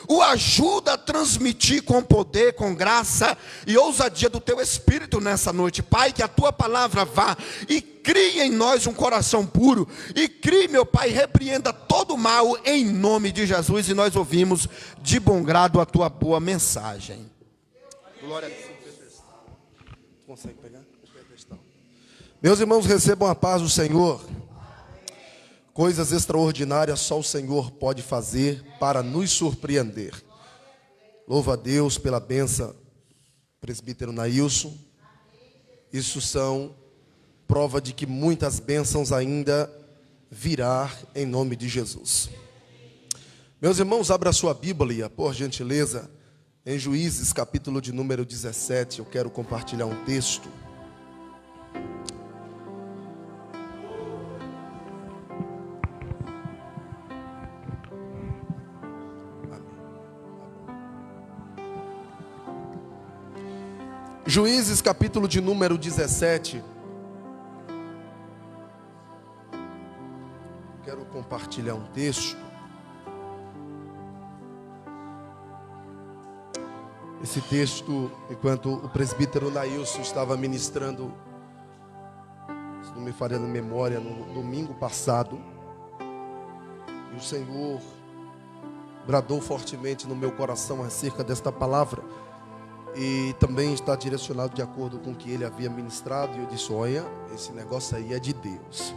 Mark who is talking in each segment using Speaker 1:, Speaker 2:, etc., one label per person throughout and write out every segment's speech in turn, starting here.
Speaker 1: o ajuda a transmitir com poder, com graça e ousadia do teu Espírito nessa noite. Pai, que a tua palavra vá e crie em nós um coração puro, e crie, meu Pai, repreenda todo o mal em nome de Jesus, e nós ouvimos de bom grado a tua boa mensagem. Glória a Deus.
Speaker 2: Consegue pegar? Meus irmãos, recebam a paz do Senhor. Coisas extraordinárias só o Senhor pode fazer para nos surpreender. Louva a Deus pela bênção, presbítero Nailson. Isso são prova de que muitas bênçãos ainda virá em nome de Jesus. Meus irmãos, abra a sua Bíblia, por gentileza, em Juízes, capítulo de número 17. Eu quero compartilhar um texto. Juízes, capítulo de número 17. Quero compartilhar um texto. Esse texto, enquanto o presbítero Nailson estava ministrando, se não me falha na memória, no domingo passado, e o Senhor bradou fortemente no meu coração acerca desta palavra, e também está direcionado de acordo com o que ele havia ministrado, e eu disse: olha, esse negócio aí é de Deus.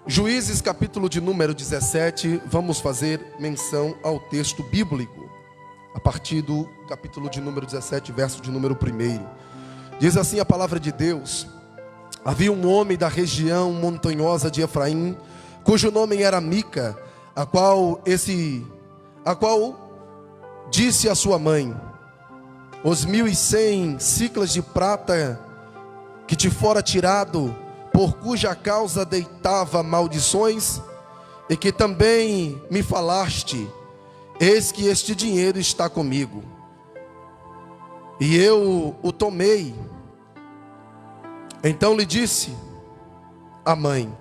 Speaker 2: Juízes, capítulo de número 17, vamos fazer menção ao texto bíblico, a partir do capítulo de número 17, verso de número 1. Diz assim a palavra de Deus: havia um homem da região montanhosa de Efraim, cujo nome era Mica, a qual disse à sua mãe: os 1.100 ciclas de prata que te fora tirado, por cuja causa deitava maldições, e que também me falaste, eis que este dinheiro está comigo. E eu o tomei. Então lhe disse a mãe: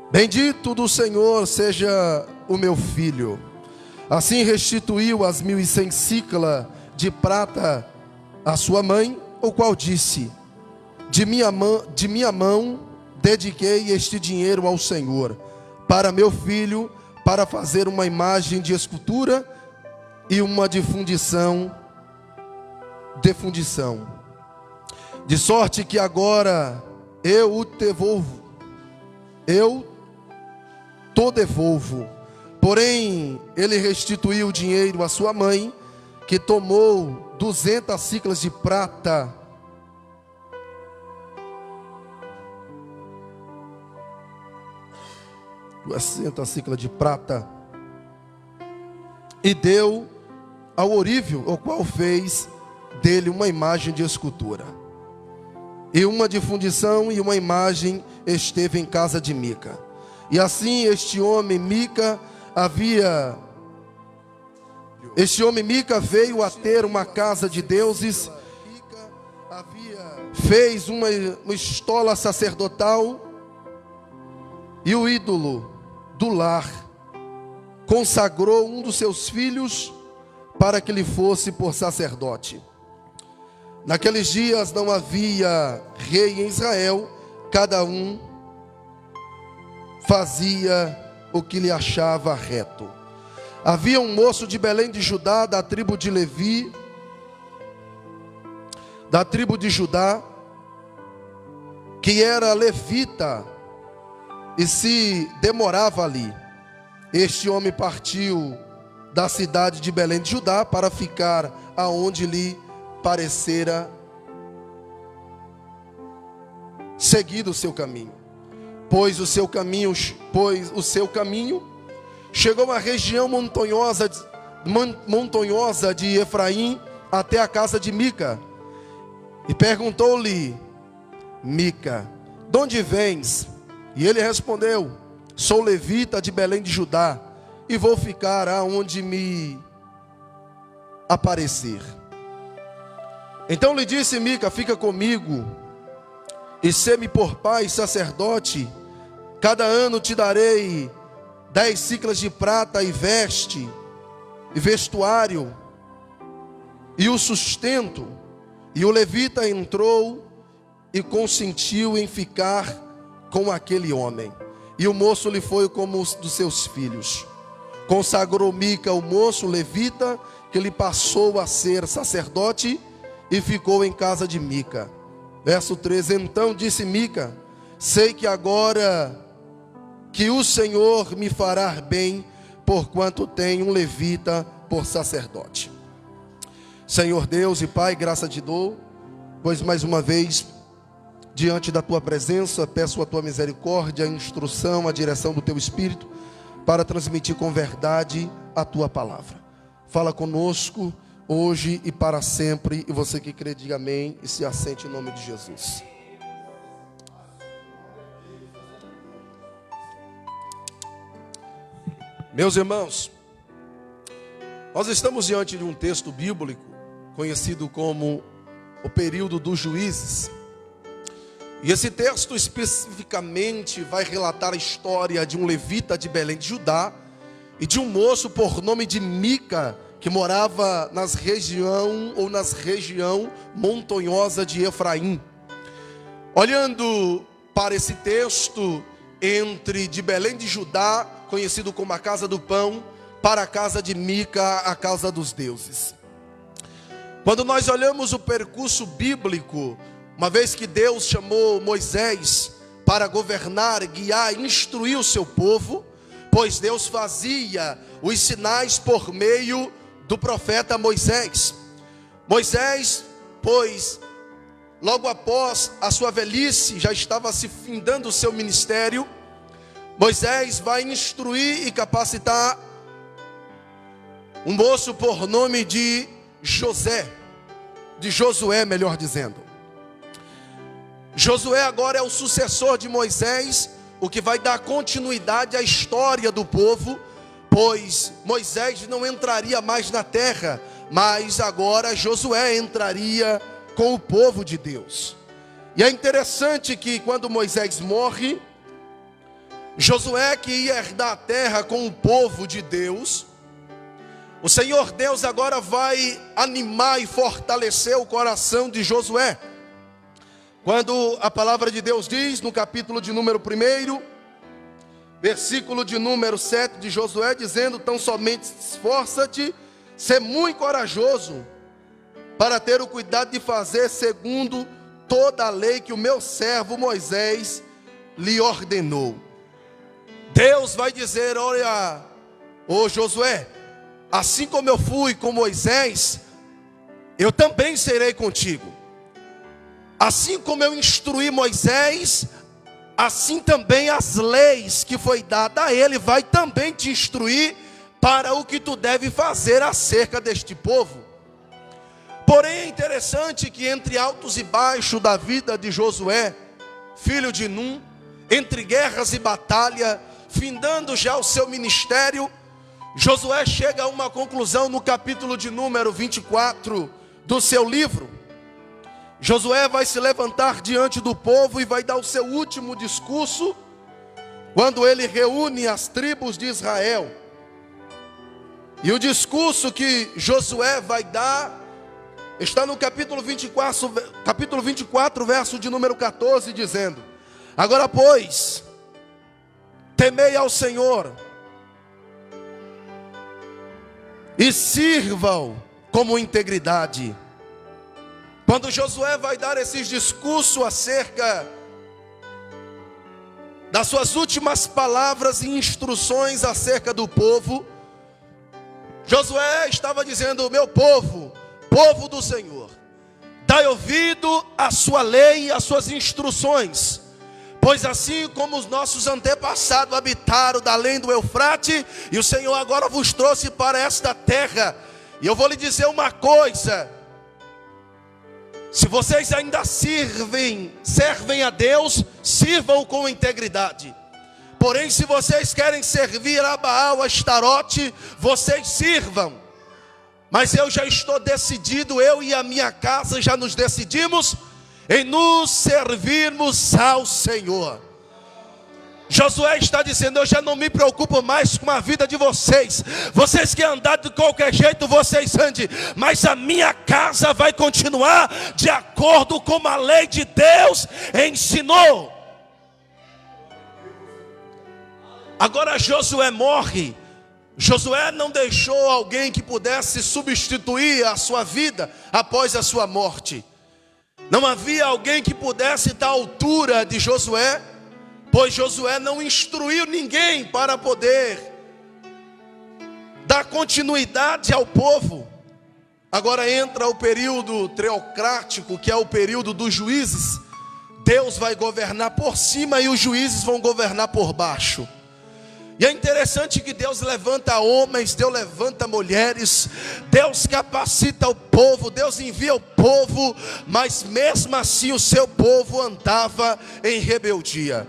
Speaker 2: bendito do Senhor seja o meu filho. Assim restituiu as 1.100 ciclas de prata à sua mãe, o qual disse: de minha mão dediquei este dinheiro ao Senhor, para meu filho, para fazer uma imagem de escultura e uma de fundição, de sorte que agora eu te devolvo. Porém, ele restituiu o dinheiro à sua mãe, que tomou 200 ciclas de prata, e deu ao orível, o qual fez dele uma imagem de escultura, e uma de fundição, e uma imagem esteve em casa de Mica. E assim este homem Mica veio a ter uma casa de deuses, fez uma estola sacerdotal, e o ídolo do lar consagrou um dos seus filhos para que lhe fosse por sacerdote. Naqueles dias não havia rei em Israel, cada um fazia o que lhe achava reto. Havia um moço de Belém de Judá, da tribo de Levi, da tribo de Judá, que era levita e se demorava ali. Este homem partiu da cidade de Belém de Judá para ficar aonde lhe parecera seguir o seu caminho. Pois o seu caminho chegou à região montanhosa de Efraim, até a casa de Mica. E perguntou-lhe Mica: de onde vens? E ele respondeu: sou levita de Belém de Judá, e vou ficar aonde me aparecer. Então lhe disse Mica: fica comigo, e sê-me por pai e sacerdote. Cada ano te darei 10 ciclas de prata e veste, e vestuário e o sustento. E o levita entrou e consentiu em ficar com aquele homem. E o moço lhe foi como os dos seus filhos. Consagrou Mica o moço levita, que lhe passou a ser sacerdote, e ficou em casa de Mica. Verso 13: então disse Mica: sei que agora que o Senhor me fará bem, porquanto tem um levita por sacerdote. Senhor Deus e Pai, graça te dou, pois mais uma vez, diante da tua presença, peço a tua misericórdia, a instrução, a direção do teu Espírito, para transmitir com verdade a tua palavra. Fala conosco hoje e para sempre, e você que crê, diga amém e se assente em nome de Jesus. Meus irmãos, nós estamos diante de um texto bíblico conhecido como o período dos juízes. E esse texto especificamente vai relatar a história de um levita de Belém de Judá e de um moço por nome de Mica, que morava nas região montanhosa de Efraim. Olhando para esse texto, entre de Belém de Judá, conhecido como a casa do pão, para a casa de Mica, a casa dos deuses. Quando nós olhamos o percurso bíblico, uma vez que Deus chamou Moisés para governar, guiar, instruir o seu povo, pois Deus fazia os sinais por meio do profeta Moisés. Moisés, pois, logo após a sua velhice, já estava se findando o seu ministério, Moisés vai instruir e capacitar um moço por nome de Josué, melhor dizendo. Josué agora é o sucessor de Moisés, o que vai dar continuidade à história do povo, pois Moisés não entraria mais na terra, mas agora Josué entraria com o povo de Deus. E é interessante que quando Moisés morre, Josué, que ia herdar a terra com o povo de Deus, o Senhor Deus agora vai animar e fortalecer o coração de Josué. Quando a palavra de Deus diz, no capítulo de número 1, versículo de número 7 de Josué, dizendo: tão somente esforça-te, ser muito corajoso, para ter o cuidado de fazer segundo toda a lei que o meu servo Moisés lhe ordenou. Deus vai dizer: olha, ô Josué, assim como eu fui com Moisés, eu também serei contigo. Assim como eu instruí Moisés, assim também as leis que foi dada a ele vai também te instruir para o que tu deve fazer acerca deste povo. Porém é interessante que entre altos e baixos da vida de Josué, filho de Num, entre guerras e batalha, findando já o seu ministério, Josué chega a uma conclusão no capítulo de número 24 do seu livro. Josué vai se levantar diante do povo e vai dar o seu último discurso, quando ele reúne as tribos de Israel. E o discurso que Josué vai dar está no capítulo 24, verso de número 14, dizendo: agora, pois, temei ao Senhor e sirvam com integridade. Quando Josué vai dar esses discursos acerca das suas últimas palavras e instruções acerca do povo, Josué estava dizendo: meu povo, povo do Senhor, dai ouvido à sua lei e às suas instruções, pois assim como os nossos antepassados habitaram da além do Eufrate, e o Senhor agora vos trouxe para esta terra. E eu vou lhe dizer uma coisa: se vocês ainda servem a Deus, sirvam com integridade. Porém, se vocês querem servir a Baal, a Astarote, vocês sirvam. Mas eu já estou decidido, eu e a minha casa já nos decidimos em nos servirmos ao Senhor. Josué está dizendo: eu já não me preocupo mais com a vida de vocês. Vocês que andar de qualquer jeito, vocês andem, mas a minha casa vai continuar de acordo com a lei de Deus ensinou. Agora Josué morre. Josué não deixou alguém que pudesse substituir a sua vida após a sua morte. Não havia alguém que pudesse dar altura de Josué, pois Josué não instruiu ninguém para poder dar continuidade ao povo. Agora entra o período teocrático, que é o período dos juízes. Deus vai governar por cima e os juízes vão governar por baixo. E é interessante que Deus levanta homens, Deus levanta mulheres, Deus capacita o povo, Deus envia o povo, mas mesmo assim o seu povo andava em rebeldia.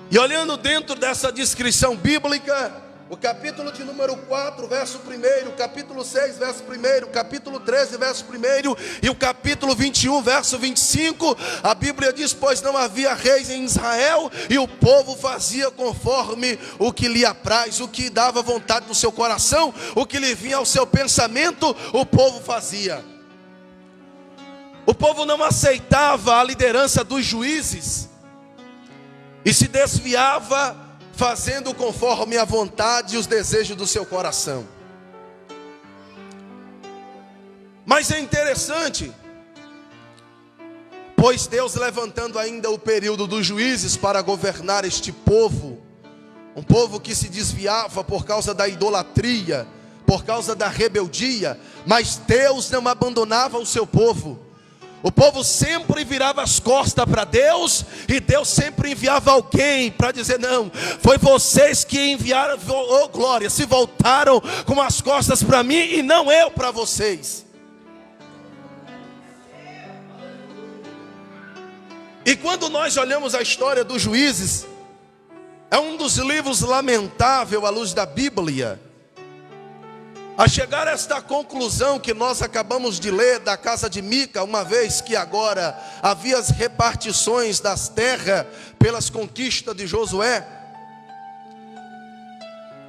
Speaker 2: E olhando dentro dessa descrição bíblica, o capítulo de número 4, verso 1, o capítulo 6, verso 1, o capítulo 13, verso 1 e o capítulo 21, verso 25, a Bíblia diz: pois não havia reis em Israel, e o povo fazia conforme o que lhe apraz, o que dava vontade no seu coração, o que lhe vinha ao seu pensamento, o povo fazia. O povo não aceitava a liderança dos juízes e se desviava, fazendo conforme a vontade e os desejos do seu coração. Mas é interessante, pois Deus levantando ainda o período dos juízes para governar este povo, um povo que se desviava por causa da idolatria, por causa da rebeldia, mas Deus não abandonava o seu povo. O povo sempre virava as costas para Deus, e Deus sempre enviava alguém para dizer: não, foi vocês que enviaram, oh glória, se voltaram com as costas para mim e não eu para vocês. E quando nós olhamos a história dos juízes, é um dos livros lamentável à luz da Bíblia. A chegar a esta conclusão que nós acabamos de ler da casa de Mica, uma vez que agora havia as repartições das terras pelas conquistas de Josué,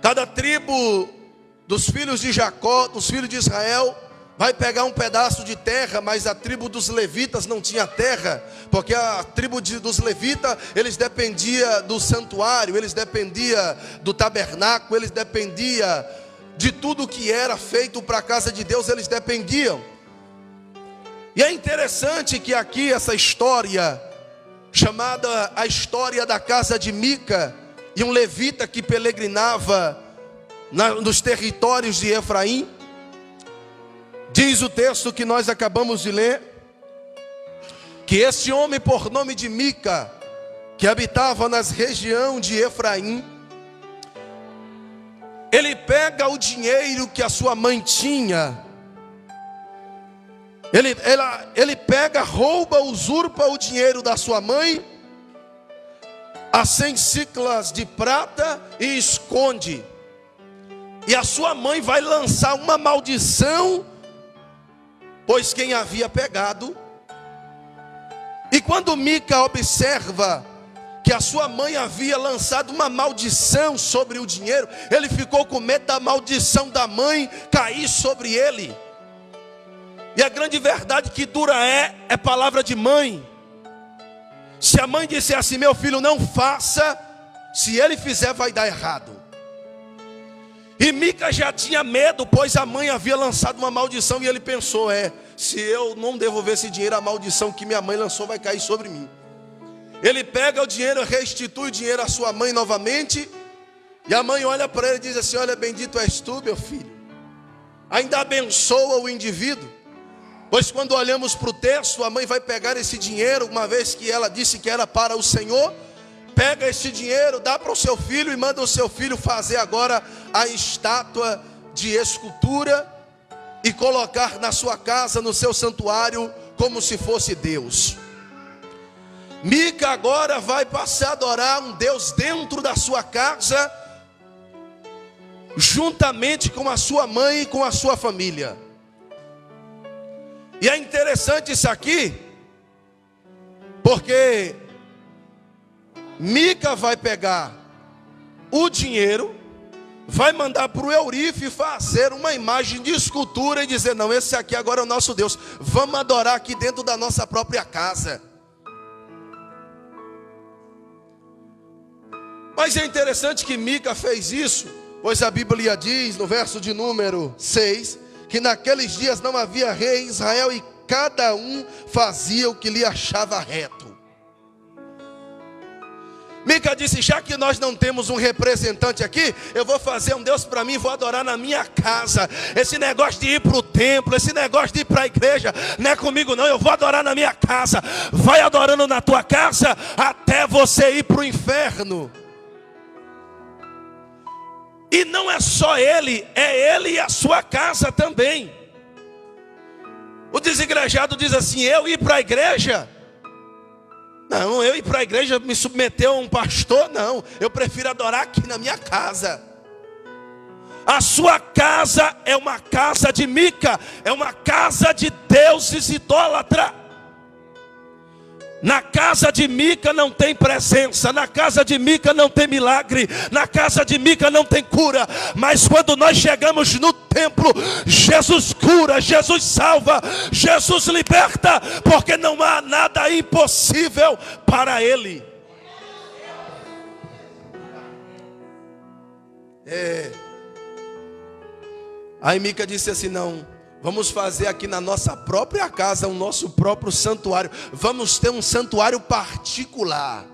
Speaker 2: cada tribo dos filhos de Jacó, dos filhos de Israel, vai pegar um pedaço de terra, mas a tribo dos levitas não tinha terra, porque a tribo dos levitas, eles dependiam do santuário, eles dependiam do tabernáculo, eles dependiam de tudo que era feito para a casa de Deus, eles dependiam. E é interessante que aqui essa história, chamada a história da casa de Mica, e um levita que peregrinava nos territórios de Efraim, diz o texto que nós acabamos de ler, que este homem por nome de Mica, que habitava nas regiões de Efraim, ele pega o dinheiro que a sua mãe tinha, ele pega, rouba, usurpa o dinheiro da sua mãe, as 100 siclas de prata, e esconde. E a sua mãe vai lançar uma maldição, pois quem havia pegado. E quando Mica observa que a sua mãe havia lançado uma maldição sobre o dinheiro, ele ficou com medo da maldição da mãe cair sobre ele. E a grande verdade que dura é palavra de mãe. Se a mãe disser assim: meu filho, não faça, se ele fizer vai dar errado. E Mica já tinha medo, pois a mãe havia lançado uma maldição, e ele pensou: se eu não devolver esse dinheiro, a maldição que minha mãe lançou vai cair sobre mim. Ele pega o dinheiro, restitui o dinheiro à sua mãe novamente, e a mãe olha para ele e diz assim: olha, bendito és tu, meu filho. Ainda abençoa o indivíduo, pois quando olhamos para o texto, a mãe vai pegar esse dinheiro, uma vez que ela disse que era para o Senhor, pega esse dinheiro, dá para o seu filho e manda o seu filho fazer agora a estátua de escultura e colocar na sua casa, no seu santuário, como se fosse Deus. Mica agora vai passar a adorar um Deus dentro da sua casa, juntamente com a sua mãe e com a sua família. E é interessante isso aqui, porque Mica vai pegar o dinheiro, vai mandar para o Eurife fazer uma imagem de escultura e dizer: não, esse aqui agora é o nosso Deus, vamos adorar aqui dentro da nossa própria casa. Mas é interessante que Mica fez isso, pois a Bíblia diz no verso de número 6, que naqueles dias não havia rei em Israel e cada um fazia o que lhe achava reto. Mica disse: já que nós não temos um representante aqui, eu vou fazer um Deus para mim, vou adorar na minha casa. Esse negócio de ir para o templo, esse negócio de ir para a igreja, não é comigo não, eu vou adorar na minha casa. Vai adorando na tua casa até você ir para o inferno. E não é só ele, é ele e a sua casa também. O desigrejado diz assim: eu ir para a igreja? Não, eu ir para a igreja, me submeter a um pastor? Não, eu prefiro adorar aqui na minha casa. A sua casa é uma casa de Mica, é uma casa de deuses idólatras. Na casa de Mica não tem presença, na casa de Mica não tem milagre, na casa de Mica não tem cura. Mas quando nós chegamos no templo, Jesus cura, Jesus salva, Jesus liberta, porque não há nada impossível para Ele. Aí Mica disse assim: não, vamos fazer aqui na nossa própria casa o nosso próprio santuário. Vamos ter um santuário particular.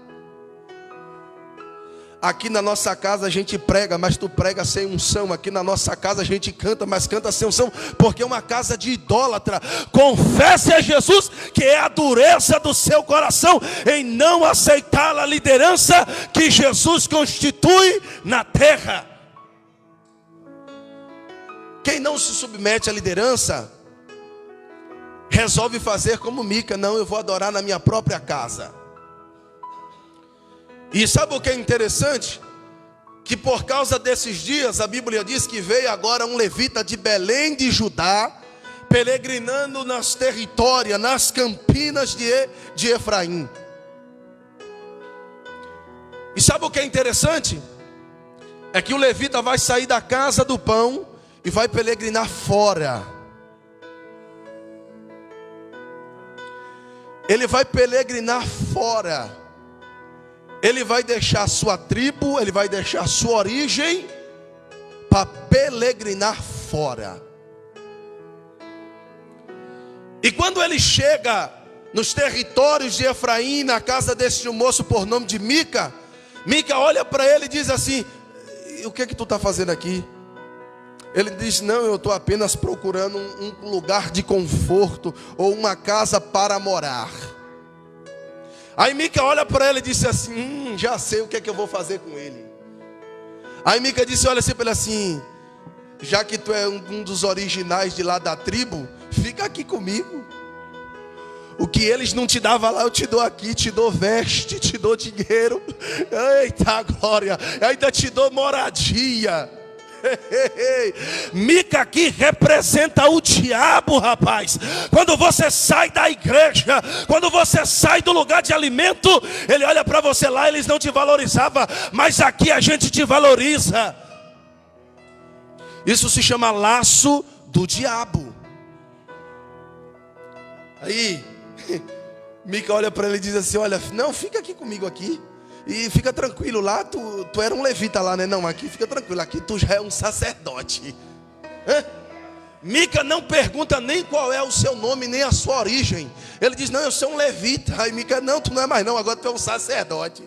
Speaker 2: Aqui na nossa casa a gente prega, mas tu prega sem unção. Aqui na nossa casa a gente canta, mas canta sem unção, porque é uma casa de idólatra. Confesse a Jesus que é a dureza do seu coração em não aceitar a liderança que Jesus constitui na terra. Quem não se submete à liderança resolve fazer como Mica: não, eu vou adorar na minha própria casa. E sabe o que é interessante? Que por causa desses dias, a Bíblia diz que veio agora um levita de Belém de Judá, peregrinando nas territórias, nas campinas de Efraim. E sabe o que é interessante? É que o levita vai sair da casa do pão e vai peregrinar fora. Ele vai peregrinar fora. Ele vai deixar a sua tribo, ele vai deixar a sua origem para peregrinar fora. E quando ele chega nos territórios de Efraim, na casa desse moço por nome de Mica, Mica olha para ele e diz assim: o que tu está fazendo aqui? Ele diz: não, eu estou apenas procurando um lugar de conforto, ou uma casa para morar. Aí Mica olha para ele e disse assim: já sei o que é que eu vou fazer com ele. Aí Mica disse, olha assim para ele assim: já que tu é um dos originais de lá da tribo, fica aqui comigo. O que eles não te davam lá, eu te dou aqui. Te dou veste, te dou dinheiro. Eita glória, ainda te dou moradia. Mica aqui representa o diabo, rapaz. Quando você sai da igreja, quando você sai do lugar de alimento, ele olha para você lá, eles não te valorizavam, mas aqui a gente te valoriza. Isso se chama laço do diabo. Aí Mica olha para ele e diz assim: olha, não, fica aqui comigo aqui. E fica tranquilo, lá tu era um levita lá, né? Não, aqui fica tranquilo, aqui tu já é um sacerdote. Mica não pergunta nem qual é o seu nome, nem a sua origem. Ele diz: não, eu sou um levita. Aí Mica: não, tu não é mais não, agora tu é um sacerdote.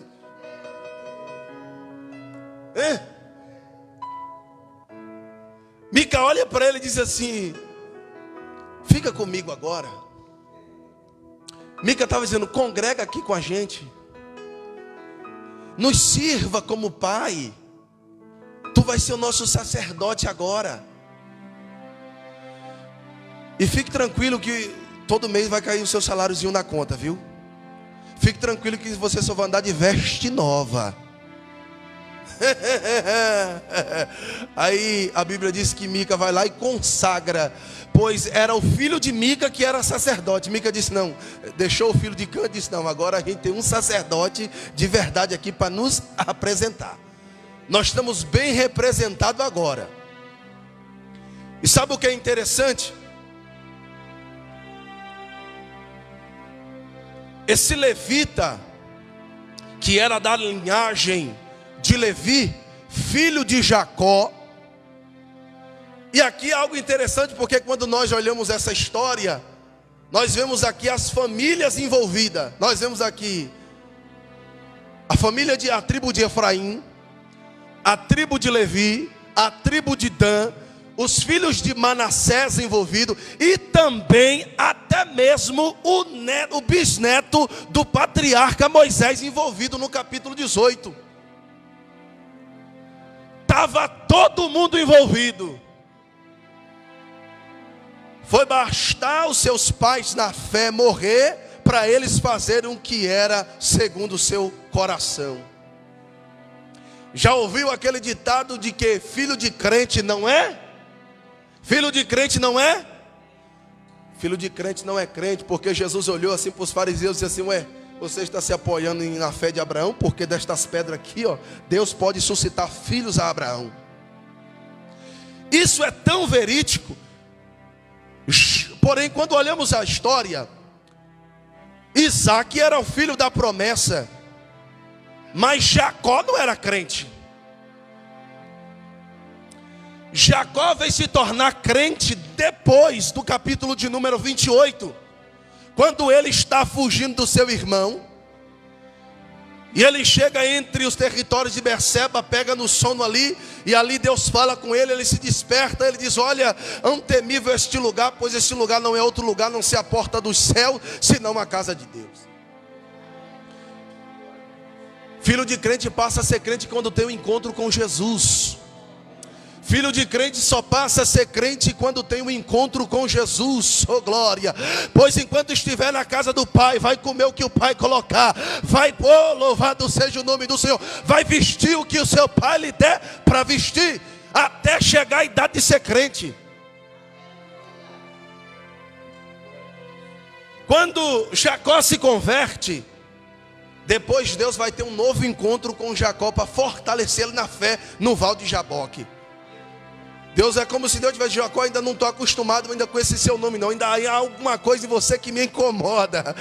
Speaker 2: Mica olha para ele e diz assim: fica comigo agora. Mica estava dizendo: congrega aqui com a gente, nos sirva como pai. Tu vai ser o nosso sacerdote agora. E fique tranquilo que todo mês vai cair o seu saláriozinho na conta, viu? Fique tranquilo que você só vai andar de veste nova. Aí a Bíblia diz que Mica vai lá e consagra, pois era o filho de Mica que era sacerdote. Mica disse não, deixou o filho de Cã, disse não, agora a gente tem um sacerdote de verdade aqui para nos apresentar. Nós estamos bem representados agora. E sabe o que é interessante? Esse levita, que era da linhagem de Levi, filho de Jacó. E aqui é algo interessante, porque quando nós olhamos essa história, nós vemos aqui as famílias envolvidas. Nós vemos aqui a tribo de Efraim, a tribo de Levi, a tribo de Dan, os filhos de Manassés envolvidos, e também até mesmo o bisneto do patriarca Moisés envolvido no capítulo 18. Estava todo mundo envolvido. Foi bastar os seus pais na fé morrer para eles fazerem o que era segundo o seu coração. Já ouviu aquele ditado de que filho de crente não é? Filho de crente não é? Filho de crente não é crente, porque Jesus olhou assim para os fariseus e disse assim: ué, você está se apoiando na fé de Abraão? Porque destas pedras aqui, ó, Deus pode suscitar filhos a Abraão. Isso é tão verídico. Porém, quando olhamos a história, Isaac era o filho da promessa, mas Jacó não era crente. Jacó veio se tornar crente depois do capítulo de número 28, quando ele está fugindo do seu irmão, e ele chega entre os territórios de Berseba, pega no sono ali, e ali Deus fala com ele, ele se desperta, ele diz: olha, é um temível este lugar, pois este lugar não é outro lugar, não ser a porta do céu, senão a casa de Deus. Filho de crente passa a ser crente quando tem um encontro com Jesus. Filho de crente só passa a ser crente quando tem um encontro com Jesus. Oh glória! Pois enquanto estiver na casa do Pai, vai comer o que o Pai colocar, vai, oh, louvado seja o nome do Senhor, vai vestir o que o seu Pai lhe der para vestir, até chegar a idade de ser crente. Quando Jacó se converte, depois Deus vai ter um novo encontro com Jacó para fortalecê-lo na fé no Val de Jaboque. Deus é como se Deus tivesse: Jacó, ainda não estou acostumado ainda com esse seu nome não, ainda há alguma coisa em você que me incomoda.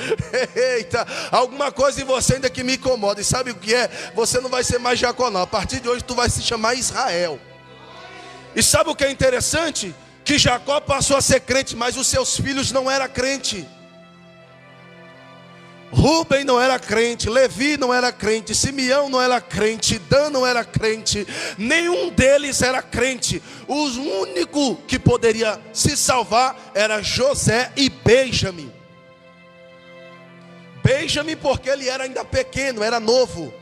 Speaker 2: Eita, alguma coisa em você ainda que me incomoda. E sabe o que é? Você não vai ser mais Jacó não, a partir de hoje tu vai se chamar Israel. E sabe o que é interessante? Que Jacó passou a ser crente, mas os seus filhos não eram crentes. Rubem não era crente, Levi não era crente, Simeão não era crente, Dan não era crente, nenhum deles era crente. O único que poderia se salvar era José e Benjamim. Benjamim porque ele era ainda pequeno, era novo.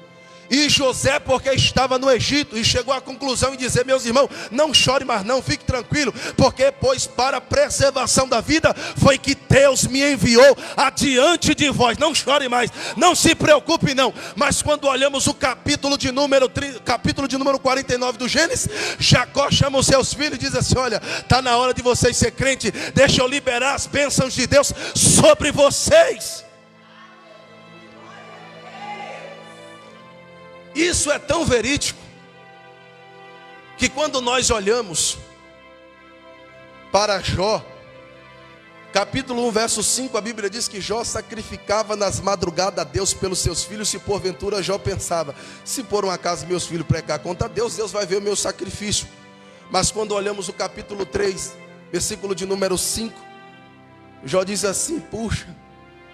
Speaker 2: E José porque estava no Egito e chegou à conclusão e dizer: meus irmãos, não chore mais não, fique tranquilo, porque pois para a preservação da vida foi que Deus me enviou adiante de vós. Não chore mais, não se preocupe não. Mas quando olhamos o capítulo de número 49 do Gênesis, Jacó chama os seus filhos e diz assim: olha, está na hora de vocês ser crente, deixa eu liberar as bênçãos de Deus sobre vocês. Isso é tão verídico, que quando nós olhamos para Jó, capítulo 1, verso 5, a Bíblia diz que Jó sacrificava nas madrugadas a Deus pelos seus filhos, se porventura Jó pensava: se por um acaso meus filhos pecar contra Deus, Deus vai ver o meu sacrifício. Mas quando olhamos o capítulo 3, versículo de número 5, Jó diz assim: puxa,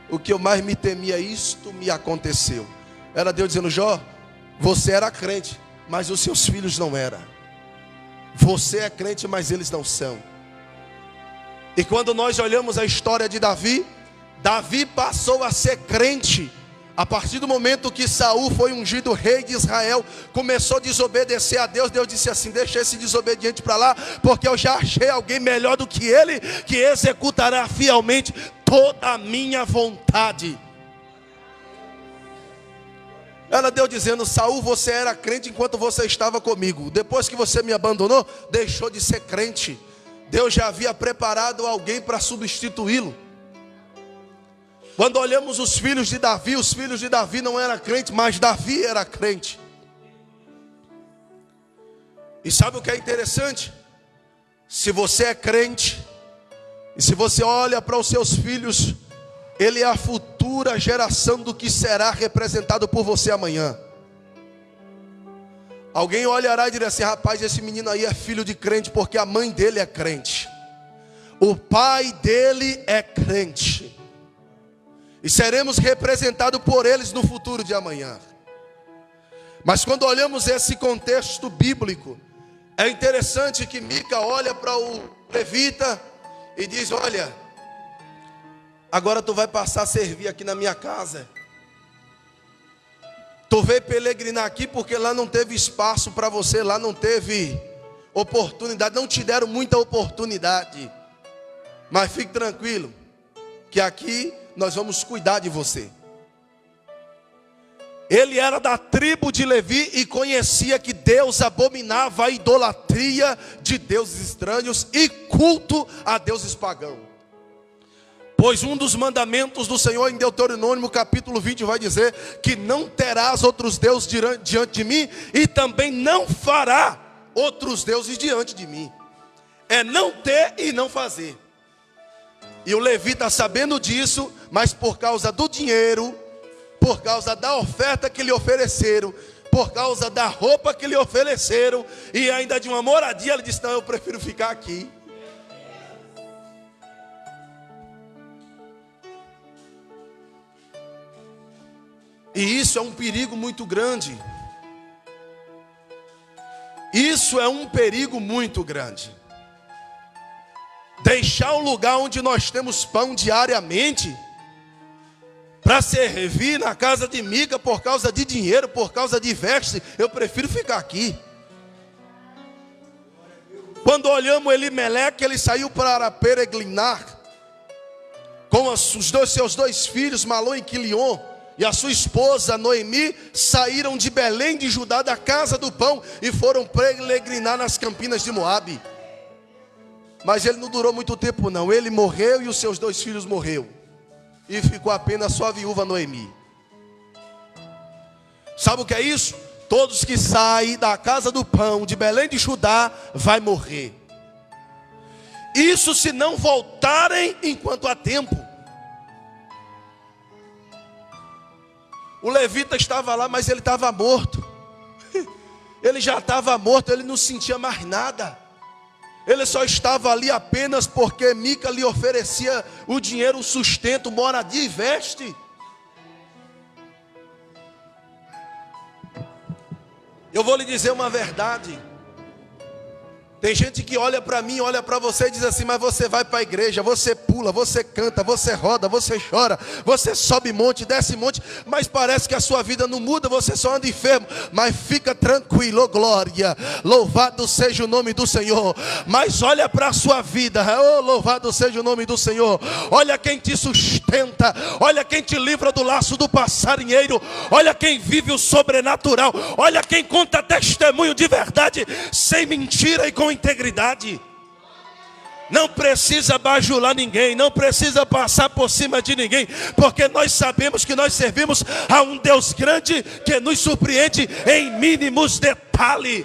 Speaker 2: o que eu mais me temia, isto me aconteceu. Era Deus dizendo: Jó, você era crente, mas os seus filhos não eram. Você é crente, mas eles não são. E quando nós olhamos a história de Davi, Davi passou a ser crente a partir do momento que Saul foi ungido rei de Israel, começou a desobedecer a Deus. Deus disse assim: deixa esse desobediente para lá, porque eu já achei alguém melhor do que ele, que executará fielmente toda a minha vontade. Era Deus dizendo: Saul, você era crente enquanto você estava comigo. Depois que você me abandonou, deixou de ser crente. Deus já havia preparado alguém para substituí-lo. Quando olhamos os filhos de Davi não eram crentes, mas Davi era crente. E sabe o que é interessante? Se você é crente, e se você olha para os seus filhos, ele é a futura geração do que será representado por você amanhã. Alguém olhará e dirá assim: rapaz, esse menino aí é filho de crente, porque a mãe dele é crente, o pai dele é crente, e seremos representados por eles no futuro de amanhã. Mas quando olhamos esse contexto bíblico, é interessante que Mica olha para o levita e diz: olha, agora tu vai passar a servir aqui na minha casa. Tu veio peregrinar aqui porque lá não teve espaço para você, lá não teve oportunidade, não te deram muita oportunidade. Mas fique tranquilo, que aqui nós vamos cuidar de você. Ele era da tribo de Levi e conhecia que Deus abominava a idolatria de deuses estranhos e culto a deuses pagãos. Pois um dos mandamentos do Senhor em Deuteronômio capítulo 20 vai dizer que não terás outros deuses diante de mim, e também não fará outros deuses diante de mim. É não ter e não fazer. E o levita, sabendo disso, mas por causa do dinheiro, por causa da oferta que lhe ofereceram, por causa da roupa que lhe ofereceram, e ainda de uma moradia, ele disse: não, eu prefiro ficar aqui. E isso é um perigo muito grande. Isso é um perigo muito grande. Deixar o lugar onde nós temos pão diariamente para servir na casa de Mica por causa de dinheiro, por causa de veste. Eu prefiro ficar aqui. Quando olhamos Elimeleque, ele saiu para peregrinar com os seus dois filhos, Malom e Quilion, e a sua esposa Noemi, saíram de Belém de Judá, da casa do pão, e foram peregrinar nas campinas de Moabe. Mas ele não durou muito tempo não. Ele morreu e os seus dois filhos morreram, e ficou apenas só a viúva Noemi. Sabe o que é isso? Todos que saem da casa do pão de Belém de Judá vai morrer. Isso se não voltarem enquanto há tempo. O levita estava lá, mas ele estava morto. Ele já estava morto, ele não sentia mais nada. Ele só estava ali apenas porque Mica lhe oferecia o dinheiro, o sustento, moradia e veste. Eu vou lhe dizer uma verdade. Tem gente que olha para mim, olha para você e diz assim: mas você vai para a igreja, você pula, você canta, você roda, você chora, você sobe monte, desce monte, mas parece que a sua vida não muda, você só anda enfermo. Mas fica tranquilo, oh glória, louvado seja o nome do Senhor. Mas olha para a sua vida, oh louvado seja o nome do Senhor. Olha quem te sustenta, olha quem te livra do laço do passarinheiro, olha quem vive o sobrenatural, olha quem conta testemunho de verdade, sem mentira e com integridade. Não precisa bajular ninguém, não precisa passar por cima de ninguém, porque nós sabemos que nós servimos a um Deus grande que nos surpreende em mínimos detalhes.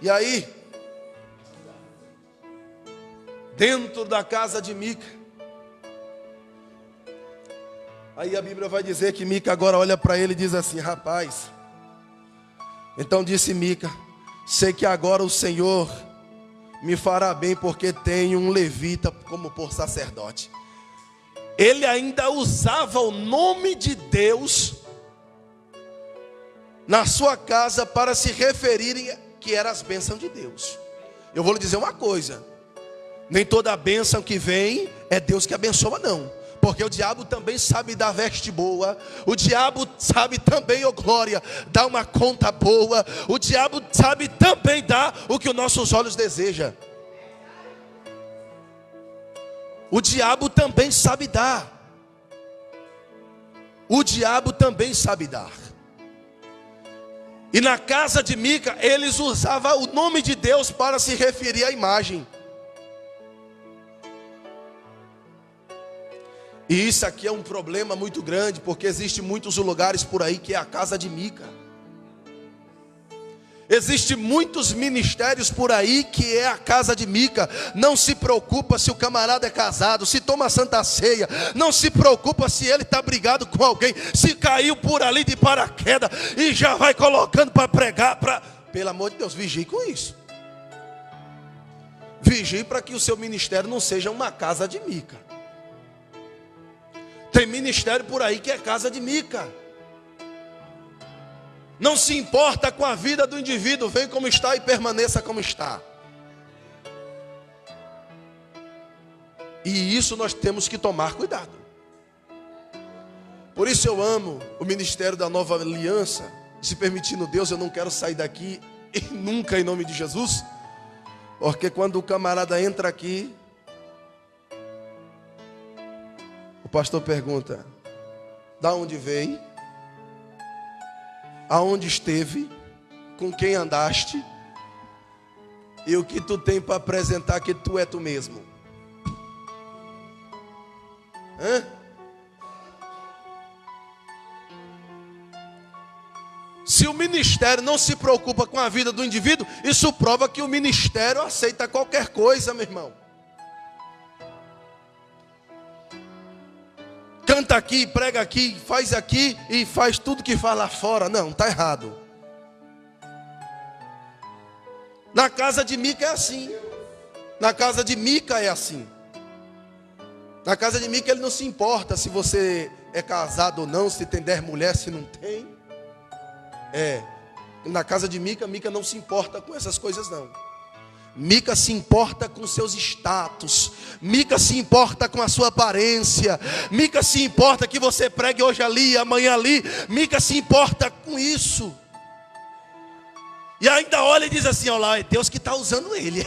Speaker 2: E aí, dentro da casa de Mica, aí a Bíblia vai dizer que Mica agora olha para ele e diz assim: rapaz, então disse Mica: sei que agora o Senhor me fará bem, porque tenho um levita como por sacerdote. Ele ainda usava o nome de Deus na sua casa para se referirem que eram as bênçãos de Deus. Eu vou lhe dizer uma coisa: nem toda a bênção que vem é Deus que abençoa, não. Porque o diabo também sabe dar veste boa. O diabo sabe também, oh glória, dar uma conta boa. O diabo sabe também dar o que os nossos olhos desejam. O diabo também sabe dar. o diabo também sabe dar. E na casa de Mica, eles usavam o nome de Deus para se referir à imagem. E isso aqui é um problema muito grande, porque existem muitos lugares por aí que é a casa de Mica. Existem muitos ministérios por aí que é a casa de Mica. Não se preocupa se o camarada é casado, se toma santa ceia. Não se preocupa se ele está brigado com alguém, se caiu por ali de paraquedas e já vai colocando para pregar. Pelo amor de Deus, vigie com isso. Vigie para que o seu ministério não seja uma casa de Mica. Tem ministério por aí que é casa de Mica. Não se importa com a vida do indivíduo, vem como está e permaneça como está. E isso nós temos que tomar cuidado. Por isso eu amo o ministério da Nova Aliança. Se permitindo Deus, eu não quero sair daqui e nunca em nome de Jesus. Porque quando o camarada entra aqui, o pastor pergunta: da onde veio? Aonde esteve? Com quem andaste? E o que tu tem para apresentar que tu é tu mesmo? Hã? Se o ministério não se preocupa com a vida do indivíduo, isso prova que o ministério aceita qualquer coisa, meu irmão. Canta aqui, prega aqui e faz tudo que faz lá fora. Não, está errado. Na casa de Mica é assim. Na casa de Mica é assim. Na casa de Mica ele não se importa se você é casado ou não, se tem 10 mulheres, se não tem. Na casa de Mica, Mica não se importa com essas coisas não. Mica se importa com seus status. Mica se importa com a sua aparência. Mica se importa que você pregue hoje ali, amanhã ali. Mica se importa com isso. E ainda olha e diz assim: olha lá, é Deus que está usando ele.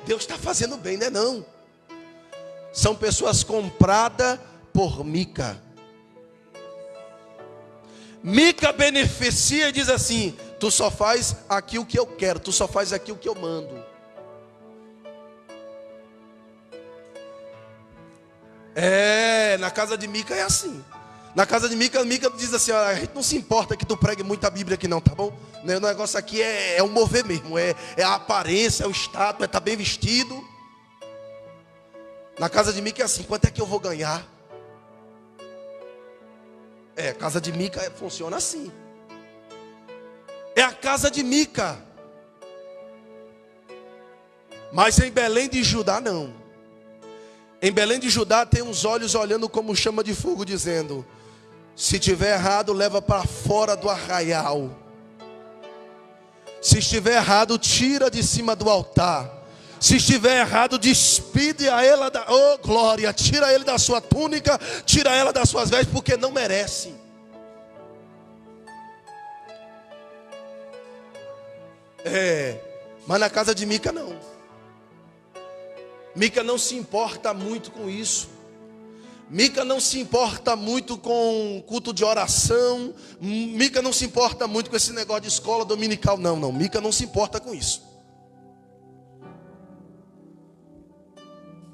Speaker 2: Deus está fazendo bem, não é não? São pessoas compradas por Mica. Mica beneficia e diz assim: tu só faz aquilo que eu quero, tu só faz aquilo que eu mando. Na casa de Mica é assim. Na casa de Mica, Mica diz assim: a gente não se importa que tu pregue muita Bíblia aqui não, tá bom? O negócio aqui é o mover mesmo, é a aparência, é o status, é estar bem vestido. Na casa de Mica é assim: quanto é que eu vou ganhar? A casa de Mica funciona assim. É a casa de Mica. Mas em Belém de Judá não. Em Belém de Judá tem uns olhos olhando como chama de fogo, dizendo: se tiver errado, leva para fora do arraial. Se estiver errado, tira de cima do altar. Se estiver errado, despide a ela glória, tira ele da sua túnica, tira ela das suas vestes, porque não merece. Mas na casa de Mica não. Mica não se importa muito com isso. Mica não se importa muito com culto de oração. Mica não se importa muito com esse negócio de escola dominical. Não. Mica não se importa com isso.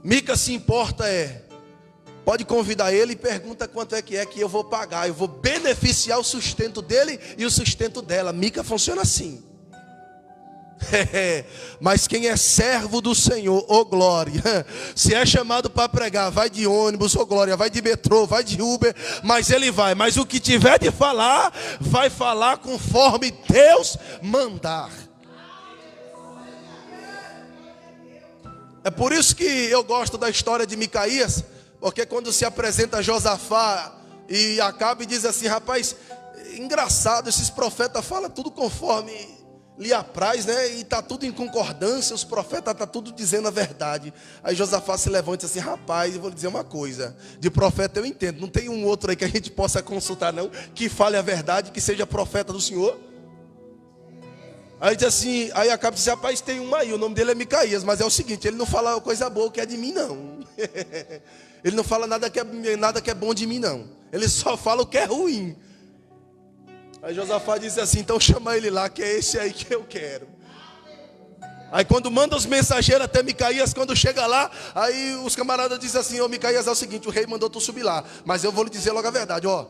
Speaker 2: Mica se importa pode convidar ele e pergunta quanto é que eu vou pagar. Eu vou beneficiar o sustento dele e o sustento dela. Mica funciona assim. Mas quem é servo do Senhor, glória, se é chamado para pregar, vai de ônibus, glória, vai de metrô, vai de Uber, mas ele vai. Mas o que tiver de falar, vai falar conforme Deus mandar. É por isso que eu gosto da história de Micaías, porque quando se apresenta Josafá e Acabe diz assim: rapaz, engraçado, esses profetas falam tudo conforme lhe apraz, né? E está tudo em concordância, os profetas estão tudo dizendo a verdade. Aí Josafá se levanta e diz assim: rapaz, eu vou lhe dizer uma coisa, de profeta eu entendo, não tem um outro aí que a gente possa consultar não, que fale a verdade, que seja profeta do Senhor. Aí diz assim, aí Acabe diz: rapaz, tem um aí, o nome dele é Micaías, mas é o seguinte, ele não fala coisa boa que é de mim não. Ele não fala nada que é bom de mim não. Ele só fala o que é ruim. Aí Josafá disse assim: então chama ele lá, que é esse aí que eu quero. Aí quando manda os mensageiros até Micaías, quando chega lá, aí os camaradas dizem assim: ô Micaías, é o seguinte, o rei mandou tu subir lá, mas eu vou lhe dizer logo a verdade, ó.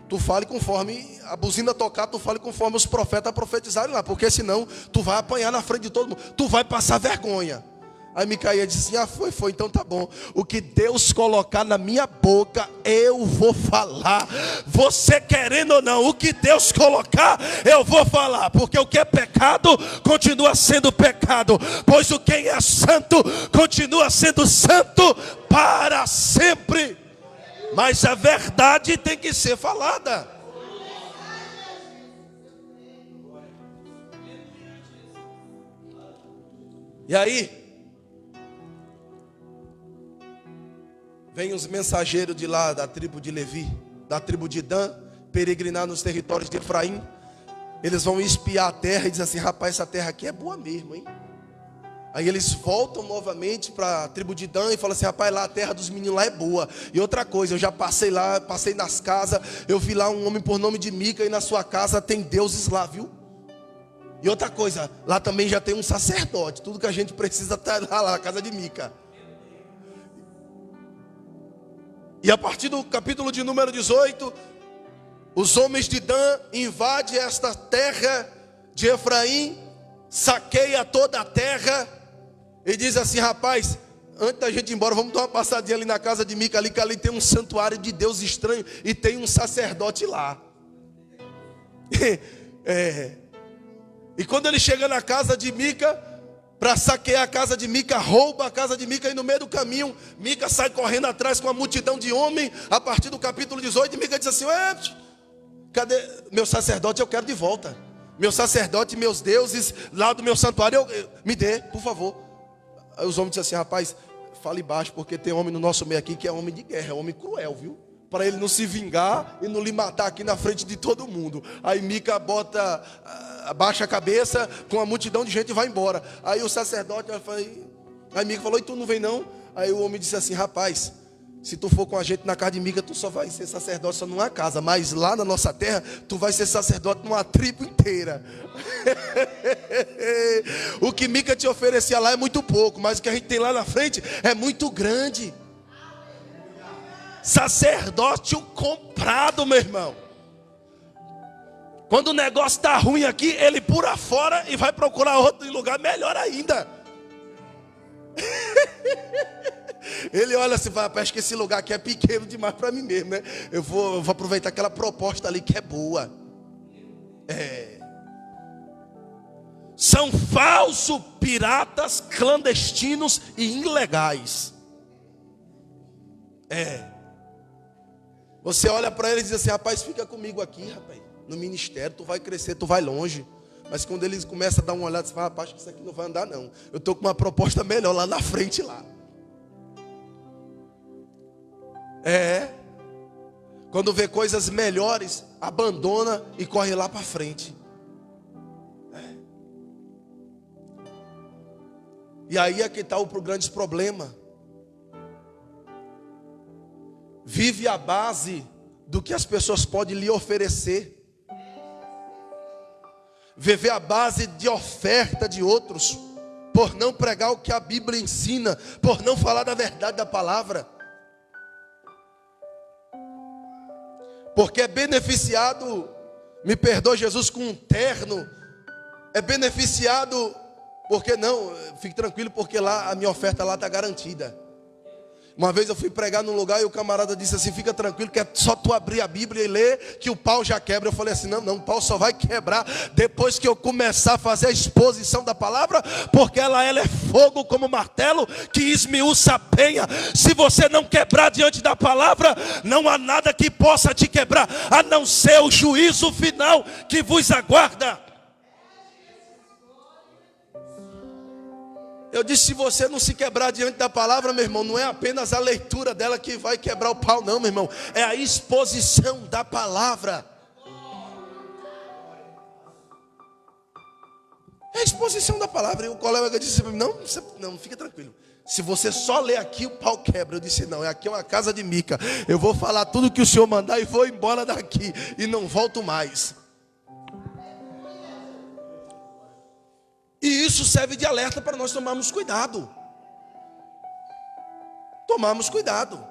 Speaker 2: Tu fale conforme a buzina tocar, tu fale conforme os profetas profetizarem lá, porque senão tu vai apanhar na frente de todo mundo, tu vai passar vergonha. Aí Micaías disse assim: foi, então tá bom. O que Deus colocar na minha boca, eu vou falar. Você querendo ou não, o que Deus colocar, eu vou falar. Porque o que é pecado, continua sendo pecado. Pois o que é santo, continua sendo santo para sempre. Mas a verdade tem que ser falada. E aí vem os mensageiros de lá, da tribo de Levi, da tribo de Dan, peregrinar nos territórios de Efraim. Eles vão espiar a terra e dizem assim: rapaz, essa terra aqui é boa mesmo, hein? Aí eles voltam novamente para a tribo de Dan e falam assim: rapaz, lá a terra dos meninos lá é boa. E outra coisa, eu já passei lá, passei nas casas, eu vi lá um homem por nome de Mica, e na sua casa tem deuses lá, viu? E outra coisa, lá também já tem um sacerdote, tudo que a gente precisa está lá na casa de Mica. E a partir do capítulo de número 18, os homens de Dan invadem esta terra de Efraim, saqueia toda a terra e diz assim: rapaz, antes da gente ir embora, vamos dar uma passadinha ali na casa de Mica, ali, que ali tem um santuário de Deus estranho e tem um sacerdote lá. E quando ele chega na casa de Mica, para saquear a casa de Mica, rouba a casa de Mica, e no meio do caminho, Mica sai correndo atrás com uma multidão de homens. A partir do capítulo 18, Mica diz assim: cadê meu sacerdote? Eu quero de volta. Meu sacerdote, meus deuses lá do meu santuário, me dê, por favor. Aí os homens dizem assim: rapaz, fale baixo, porque tem homem no nosso meio aqui que é homem de guerra, é homem cruel, viu? Para ele não se vingar e não lhe matar aqui na frente de todo mundo. Aí Mica abaixa a cabeça com a multidão de gente e vai embora. Aí o sacerdote, aí Mica falou: e tu não vem não? Aí o homem disse assim: rapaz, se tu for com a gente na casa de Mica, tu só vai ser sacerdote só numa casa, mas lá na nossa terra, tu vai ser sacerdote numa tribo inteira. O que Mica te oferecia lá é muito pouco, mas o que a gente tem lá na frente é muito grande. Sacerdócio comprado, meu irmão. Quando o negócio está ruim aqui, ele pula fora e vai procurar outro lugar melhor ainda. Ele olha assim e fala: acho que esse lugar aqui é pequeno demais para mim mesmo, né? Eu vou aproveitar aquela proposta ali que é boa. São falsos piratas, clandestinos e ilegais. Você olha para ele e diz assim: rapaz, fica comigo aqui, rapaz, no ministério, tu vai crescer, tu vai longe. Mas quando eles começam a dar uma olhada, você fala: rapaz, acho que isso aqui não vai andar não. Eu estou com uma proposta melhor lá na frente lá. Quando vê coisas melhores, abandona e corre lá para frente. E aí é que está o grande problema. Vive à base do que as pessoas podem lhe oferecer. Viver à base de oferta de outros, por não pregar o que a Bíblia ensina, por não falar da verdade da palavra. Porque é beneficiado, me perdoe Jesus, com um terno. É beneficiado, porque não, fique tranquilo, porque lá a minha oferta lá está garantida. Uma vez eu fui pregar num lugar e o camarada disse assim: fica tranquilo, que é só tu abrir a Bíblia e ler que o pau já quebra. Eu falei assim: não, o pau só vai quebrar depois que eu começar a fazer a exposição da palavra, porque ela é fogo como martelo que esmiuça a penha. Se você não quebrar diante da palavra, não há nada que possa te quebrar, a não ser o juízo final que vos aguarda. Eu disse: se você não se quebrar diante da palavra, meu irmão, não é apenas a leitura dela que vai quebrar o pau, não, meu irmão. É a exposição da palavra. É a exposição da palavra. E o colega disse para mim, não, fica tranquilo. Se você só ler aqui, o pau quebra. Eu disse, não, aqui é uma casa de Mica. Eu vou falar tudo que o Senhor mandar e vou embora daqui. E não volto mais. E isso serve de alerta para nós tomarmos cuidado. Tomarmos cuidado.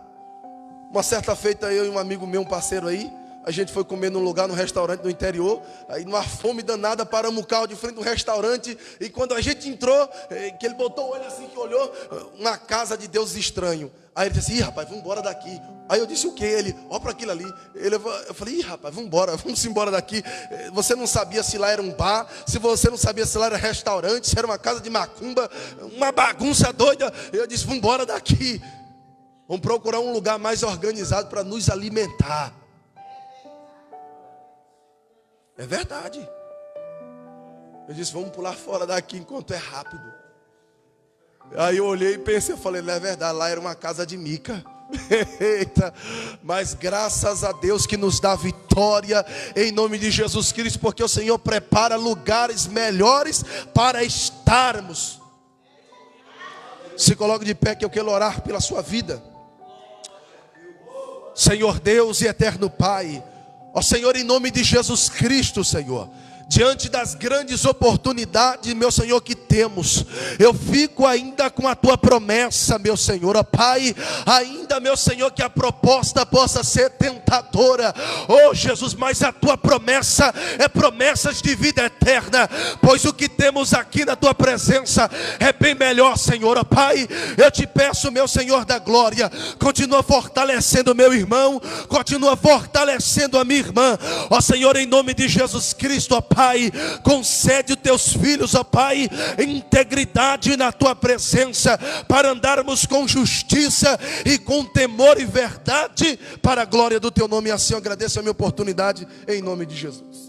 Speaker 2: Uma certa feita, eu e um amigo meu, um parceiro aí, a gente foi comer num lugar, num restaurante no interior. Aí numa fome danada, paramos o carro de frente do restaurante. E quando a gente entrou, que ele botou o olho assim, que olhou, uma casa de Deus estranho. Aí ele disse, rapaz, vamos embora daqui. Aí eu disse, o que? Ele, ó para aquilo ali. Eu falei, rapaz, vamos embora daqui. Você não sabia se lá era um bar, se você não sabia se lá era restaurante, se era uma casa de macumba, uma bagunça doida. Eu disse, vamos embora daqui. Vamos procurar um lugar mais organizado para nos alimentar. É verdade. Eu disse, vamos pular fora daqui enquanto é rápido. Aí eu olhei e pensei, eu falei, não é verdade, lá era uma casa de Mica. Eita, mas graças a Deus que nos dá vitória em nome de Jesus Cristo, porque o Senhor prepara lugares melhores para estarmos. Se coloque de pé que eu quero orar pela sua vida. Senhor Deus e eterno Pai, ó Senhor, em nome de Jesus Cristo, Senhor, diante das grandes oportunidades, meu Senhor, que temos, eu fico ainda com a tua promessa, meu Senhor, ó Pai, ainda, meu Senhor, que a proposta possa ser tentadora, oh Jesus, mas a tua promessa é promessas de vida eterna, pois o que temos aqui na tua presença é bem melhor, Senhor, ó Pai. Eu te peço, meu Senhor da glória, continua fortalecendo meu irmão, continua fortalecendo a minha irmã, ó Senhor, em nome de Jesus Cristo, ó Pai, concede os teus filhos, ó Pai, integridade na tua presença, para andarmos com justiça e com temor e verdade, para a glória do teu nome. E assim eu agradeço a minha oportunidade, em nome de Jesus.